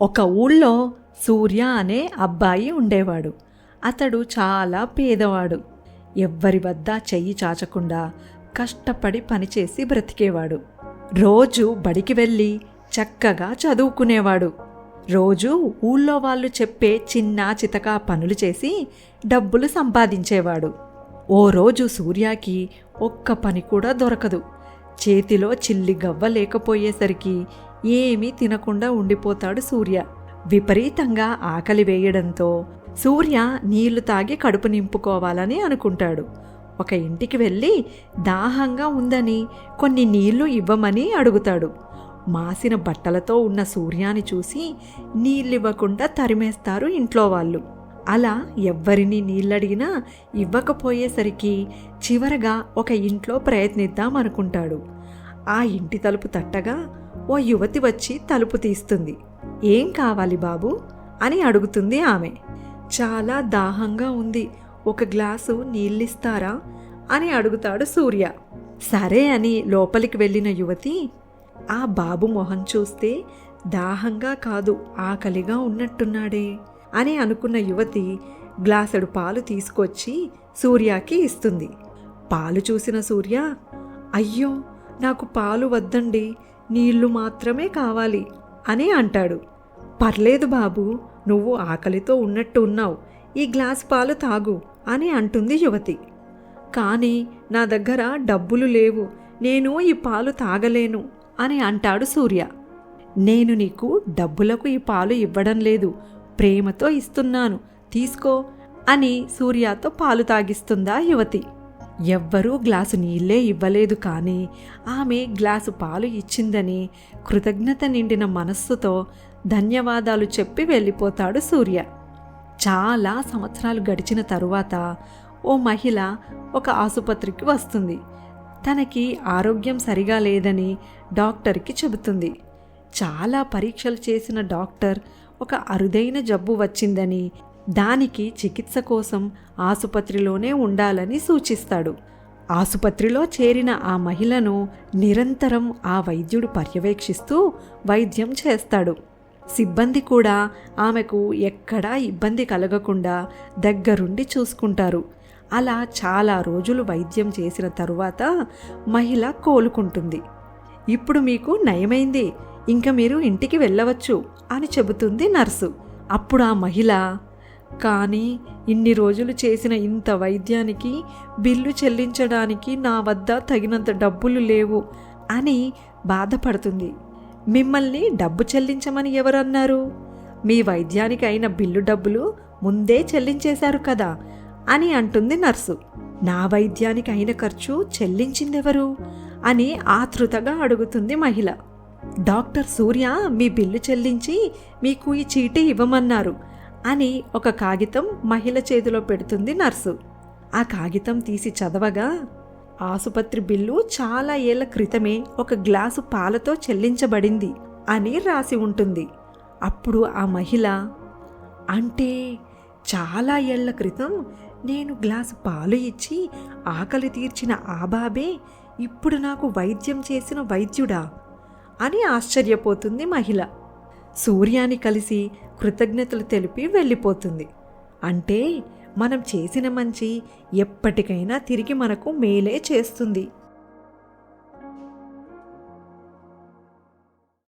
ఒక ఊళ్ళో సూర్య అనే అబ్బాయి ఉండేవాడు. అతడు చాలా పేదవాడు. ఎవ్వరి వద్ద చెయ్యి చాచకుండా కష్టపడి పనిచేసి బ్రతికేవాడు. రోజు బడికి వెళ్ళి చక్కగా చదువుకునేవాడు. రోజు ఊళ్ళో వాళ్ళు చెప్పే చిన్న చితకా పనులు చేసి డబ్బులు సంపాదించేవాడు. ఓ రోజు సూర్యాకి ఒక్క పని కూడా దొరకదు. చేతిలో చిల్లి గవ్వ లేకపోయేసరికి ఏమీ తినకుండా ఉండిపోతాడు సూర్య. విపరీతంగా ఆకలి వేయడంతో సూర్య నీళ్లు తాగి కడుపు నింపుకోవాలని అనుకుంటాడు. ఒక ఇంటికి వెళ్ళి దాహంగా ఉందని కొన్ని నీళ్లు ఇవ్వమని అడుగుతాడు. మాసిన బట్టలతో ఉన్న సూర్యాని చూసి నీళ్ళివ్వకుండా తరిమేస్తారు ఇంట్లో వాళ్ళు. అలా ఎవ్వరిని నీళ్ళడిగినా ఇవ్వకపోయేసరికి చివరగా ఒక ఇంట్లో ప్రయత్నిద్దాం అనుకుంటాడు. ఆ ఇంటి తలుపు తట్టగా ఓ యువతి వచ్చి తలుపు తీస్తుంది. ఏం కావాలి బాబు అని అడుగుతుంది ఆమె. చాలా దాహంగా ఉంది, ఒక గ్లాసు నీళ్ళిస్తారా అని అడుగుతాడు సూర్య. సరే అని లోపలికి వెళ్ళిన యువతి ఆ బాబు మొహం చూస్తే దాహంగా కాదు ఆకలిగా ఉన్నట్టున్నాడే అని అనుకున్న యువతి గ్లాసెడు పాలు తీసుకొచ్చి సూర్యకి ఇస్తుంది. పాలు చూసిన సూర్య, అయ్యో నాకు పాలు వద్దండి, నీళ్లు మాత్రమే కావాలి అని అంటాడు. పర్లేదు బాబు, నువ్వు ఆకలితో ఉన్నట్టు ఉన్నావు, ఈ గ్లాస్ పాలు తాగు అని అంటుంది యువతి. కానీ నా దగ్గర డబ్బులు లేవు, నేను ఈ పాలు తాగలేను అని అంటాడు సూర్య. నేను నీకు డబ్బులకు ఈ పాలు ఇవ్వడం లేదు, ప్రేమతో ఇస్తున్నాను, తీసుకో అని సూర్యతో పాలు తాగిస్తుందా యువతి. ఎవ్వరూ గ్లాసు నీళ్ళే ఇవ్వలేదు, కానీ ఆమె గ్లాసు పాలు ఇచ్చిందని కృతజ్ఞత నిండిన మనస్సుతో ధన్యవాదాలు చెప్పి వెళ్ళిపోతాడు సూర్య. చాలా సంవత్సరాలు గడిచిన తరువాత ఓ మహిళ ఒక ఆసుపత్రికి వస్తుంది. తనకి ఆరోగ్యం సరిగా లేదని డాక్టర్కి చెబుతుంది. చాలా పరీక్షలు చేసిన డాక్టర్ ఒక అరుదైన జబ్బు వచ్చిందని, దానికి చికిత్స కోసం ఆసుపత్రిలోనే ఉండాలని సూచిస్తాడు. ఆసుపత్రిలో చేరిన ఆ మహిళను నిరంతరం ఆ వైద్యుడు పర్యవేక్షిస్తూ వైద్యం చేస్తాడు. సిబ్బంది కూడా ఆమెకు ఎక్కడా ఇబ్బంది కలగకుండా దగ్గరుండి చూసుకుంటారు. అలా చాలా రోజులు వైద్యం చేసిన తరువాత మహిళ కోలుకుంటుంది. ఇప్పుడు మీకు నయమైంది, ఇంకా మీరు ఇంటికి వెళ్ళవచ్చు అని చెబుతుంది నర్సు. అప్పుడు ఆ మహిళ, కానీ ఇన్ని రోజులు చేసిన ఇంత వైద్యానికి బిల్లు చెల్లించడానికి నా వద్ద తగినంత డబ్బులు లేవు అని బాధపడుతుంది. మిమ్మల్ని డబ్బు చెల్లించమని ఎవరన్నారు? మీ వైద్యానికి అయిన బిల్లు డబ్బులు ముందే చెల్లించేశారు కదా అని అంటుంది నర్సు. నా వైద్యానికి అయిన ఖర్చు చెల్లించిందెవరు అని ఆతృతగా అడుగుతుంది మహిళ. డాక్టర్ సూర్య మీ బిల్లు చెల్లించి మీకు ఈ చీటీ ఇవ్వమన్నారు అని ఒక కాగితం మహిళ చేతిలో పెడుతుంది నర్సు. ఆ కాగితం తీసి చదవగా ఆసుపత్రి బిల్లు చాలా ఏళ్ల క్రితమే ఒక గ్లాసు పాలతో చెల్లించబడింది అని రాసి ఉంటుంది. అప్పుడు ఆ మహిళ, అంటే చాలా ఏళ్ల క్రితం నేను గ్లాసు పాలు ఇచ్చి ఆకలి తీర్చిన ఆ బాబే ఇప్పుడు నాకు వైద్యం చేసిన వైద్యుడా అని ఆశ్చర్యపోతుంది మహిళ. సూర్యాని కలిసి కృతజ్ఞతలు తెలిపి వెళ్ళిపోతుంది. అంటే మనం చేసిన మంచి ఎప్పటికైనా తిరిగి మనకు మేలే చేస్తుంది.